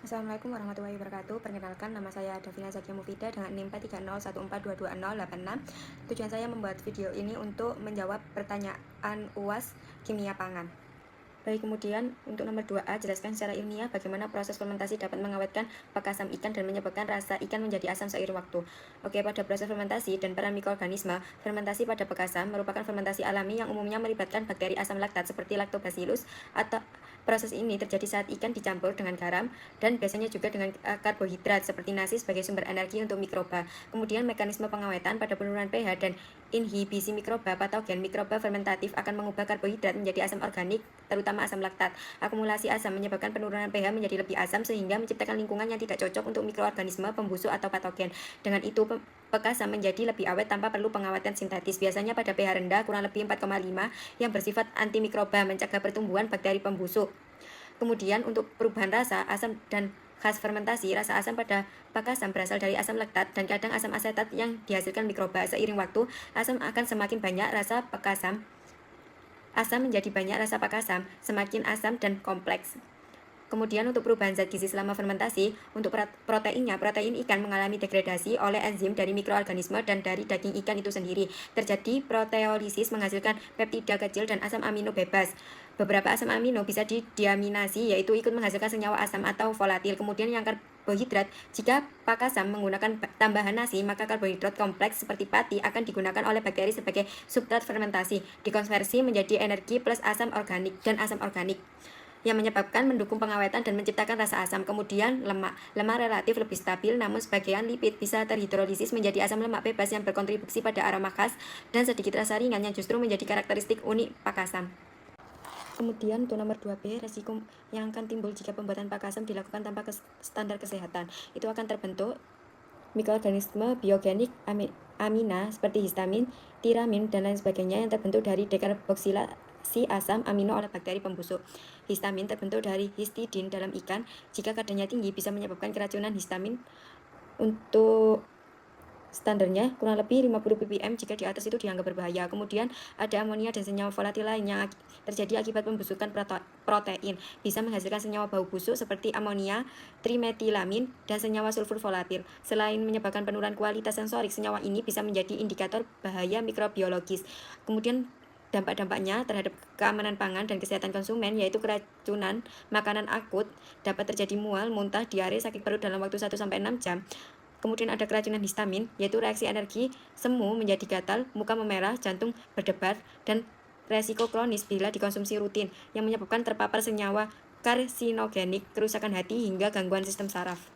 Assalamualaikum warahmatullahi wabarakatuh. Perkenalkan, nama saya Davina Zakia Mufida dengan NIM 43014220086. Tujuan saya membuat video ini untuk menjawab pertanyaan UAS kimia pangan. Baik, kemudian untuk nomor 2A, jelaskan secara ilmiah bagaimana proses fermentasi dapat mengawetkan pakai asam ikan dan menyebabkan rasa ikan menjadi asam seiring waktu. Oke, pada proses fermentasi dan peran mikroorganisme, fermentasi pada bekasam merupakan fermentasi alami yang umumnya melibatkan bakteri asam laktat seperti Lactobacillus. Atau proses ini terjadi saat ikan dicampur dengan garam dan biasanya juga dengan karbohidrat seperti nasi sebagai sumber energi untuk mikroba. Kemudian mekanisme pengawetan pada penurunan pH dan inhibisi mikroba patogen. Mikroba fermentatif akan mengubah karbohidrat menjadi asam organik, terutama asam laktat. Akumulasi asam menyebabkan penurunan pH menjadi lebih asam sehingga menciptakan lingkungan yang tidak cocok untuk mikroorganisme pembusuk atau patogen. Dengan itu, bekasam menjadi lebih awet tanpa perlu pengawetan sintetis. Biasanya pada pH rendah kurang lebih 4,5 yang bersifat antimikroba, mencegah pertumbuhan bakteri pembusuk. Kemudian untuk perubahan rasa, asam dan khas fermentasi, rasa asam pada pakasam berasal dari asam laktat dan kadang asam asetat yang dihasilkan mikroba. Seiring waktu, asam akan semakin banyak rasa pakasam. Asam menjadi banyak rasa pakasam, semakin asam dan kompleks. Kemudian untuk perubahan zat gizi selama fermentasi, untuk proteinnya, protein ikan mengalami degradasi oleh enzim dari mikroorganisme dan dari daging ikan itu sendiri. Terjadi proteolisis menghasilkan peptida kecil dan asam amino bebas. Beberapa asam amino bisa dideaminasi, yaitu ikut menghasilkan senyawa asam atau volatil. Kemudian yang karbohidrat, jika pakasam menggunakan tambahan nasi, maka karbohidrat kompleks seperti pati akan digunakan oleh bakteri sebagai substrat fermentasi, dikonversi menjadi energi plus asam organik dan asam organik yang menyebabkan mendukung pengawetan dan menciptakan rasa asam. Kemudian lemak relatif lebih stabil, namun sebagian lipid bisa terhidrolisis menjadi asam lemak bebas yang berkontribusi pada aroma khas dan sedikit rasa ringan yang justru menjadi karakteristik unik pakasam. Kemudian untuk nomor 2B, resiko yang akan timbul jika pembuatan pakasam dilakukan tanpa standar kesehatan. Itu akan terbentuk mikroorganisme biogenik amina seperti histamin, tiramin, dan lain sebagainya yang terbentuk dari dekarboksilasi asam amino oleh bakteri pembusuk. Histamin terbentuk dari histidin dalam ikan. Jika kadarnya tinggi bisa menyebabkan keracunan histamin. Untuk standarnya kurang lebih 50 ppm, jika di atas itu dianggap berbahaya. Kemudian ada amonia dan senyawa volatil lain yang terjadi akibat pembusukan protein. Bisa menghasilkan senyawa bau busuk seperti amonia, trimetilamin, dan senyawa sulfur volatil. Selain menyebabkan penurunan kualitas sensorik, senyawa ini bisa menjadi indikator bahaya mikrobiologis. Kemudian dampak-dampaknya terhadap keamanan pangan dan kesehatan konsumen, yaitu keracunan makanan akut, dapat terjadi mual, muntah, diare, sakit perut dalam waktu 1-6 jam. Kemudian ada keracunan histamin, yaitu reaksi energi semu menjadi gatal, muka memerah, jantung berdebar, dan resiko kronis bila dikonsumsi rutin, yang menyebabkan terpapar senyawa karsinogenik, kerusakan hati, hingga gangguan sistem saraf.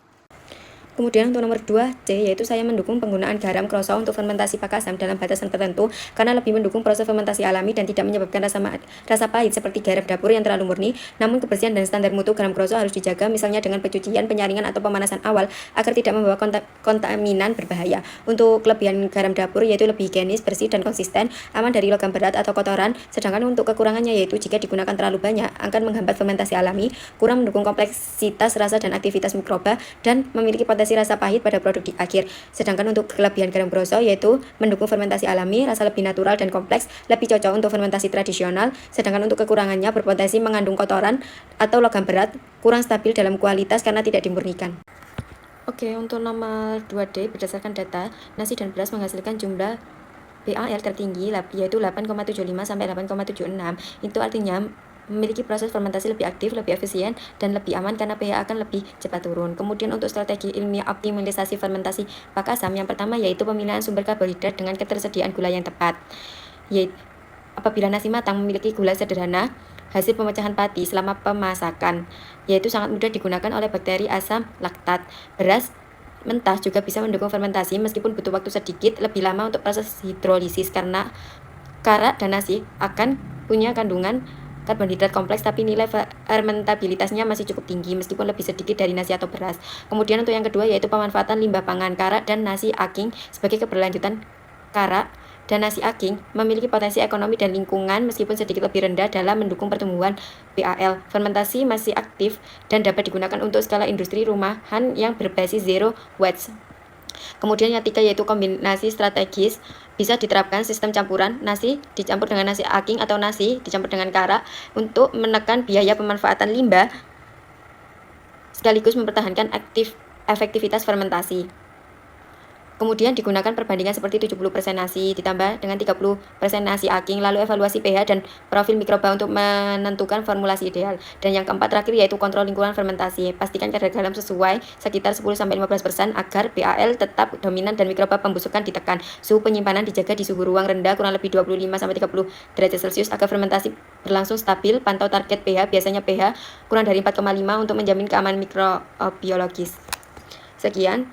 Kemudian untuk nomor 2C, yaitu saya mendukung penggunaan garam kroso untuk fermentasi pakasam dalam batasan tertentu karena lebih mendukung proses fermentasi alami dan tidak menyebabkan rasa pahit seperti garam dapur yang terlalu murni. Namun kebersihan dan standar mutu garam kroso harus dijaga, misalnya dengan pencucian, penyaringan, atau pemanasan awal agar tidak membawa kontaminan berbahaya. Untuk kelebihan garam dapur yaitu lebih higienis, bersih, dan konsisten, aman dari logam berat atau kotoran. Sedangkan untuk kekurangannya yaitu jika digunakan terlalu banyak akan menghambat fermentasi alami, kurang mendukung kompleksitas rasa dan aktivitas mikroba, dan memiliki potensi rasa pahit pada produk di akhir. Sedangkan untuk kelebihan garam kroso yaitu mendukung fermentasi alami, rasa lebih natural dan kompleks, lebih cocok untuk fermentasi tradisional. Sedangkan untuk kekurangannya berpotensi mengandung kotoran atau logam berat, kurang stabil dalam kualitas karena tidak dimurnikan. Oke, untuk nomor 2D, berdasarkan data, nasi dan beras menghasilkan jumlah BAL tertinggi yaitu 8,75 sampai 8,76. Itu artinya memiliki proses fermentasi lebih aktif, lebih efisien, dan lebih aman karena pH akan lebih cepat turun. Kemudian untuk strategi ilmiah optimalisasi fermentasi pakasam, yang pertama yaitu pemilihan sumber karbohidrat dengan ketersediaan gula yang tepat. Yaitu apabila nasi matang memiliki gula sederhana, hasil pemecahan pati selama pemasakan, yaitu sangat mudah digunakan oleh bakteri asam laktat. Beras mentah juga bisa mendukung fermentasi meskipun butuh waktu sedikit lebih lama untuk proses hidrolisis karena karak dan nasi akan punya kandungan karbohidrat kompleks tapi nilai fermentabilitasnya masih cukup tinggi meskipun lebih sedikit dari nasi atau beras. Kemudian untuk yang kedua yaitu pemanfaatan limbah pangan. Karak dan nasi aking sebagai keberlanjutan. Karak dan nasi aking memiliki potensi ekonomi dan lingkungan meskipun sedikit lebih rendah dalam mendukung pertumbuhan BAL. Fermentasi masih aktif dan dapat digunakan untuk skala industri rumahan yang berbasis zero waste. Kemudian yang ketiga yaitu kombinasi strategis. Bisa diterapkan sistem campuran nasi dicampur dengan nasi aking atau nasi dicampur dengan karak untuk menekan biaya pemanfaatan limbah sekaligus mempertahankan efektivitas fermentasi. Kemudian digunakan perbandingan seperti 70% nasi ditambah dengan 30% nasi aking, lalu evaluasi pH dan profil mikroba untuk menentukan formulasi ideal. Dan yang keempat terakhir yaitu kontrol lingkungan fermentasi. Pastikan kadar garam sesuai sekitar 10-15% agar BAL tetap dominan dan mikroba pembusukan ditekan. Suhu penyimpanan dijaga di suhu ruang rendah kurang lebih 25-30 derajat Celcius agar fermentasi berlangsung stabil. Pantau target pH, biasanya pH kurang dari 4,5 untuk menjamin keamanan mikrobiologis. Sekian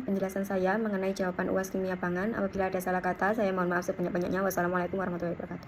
penjelasan saya mengenai jawaban UAS kimia pangan. Apabila ada salah kata, saya mohon maaf sebanyak-banyaknya. Wassalamualaikum warahmatullahi wabarakatuh.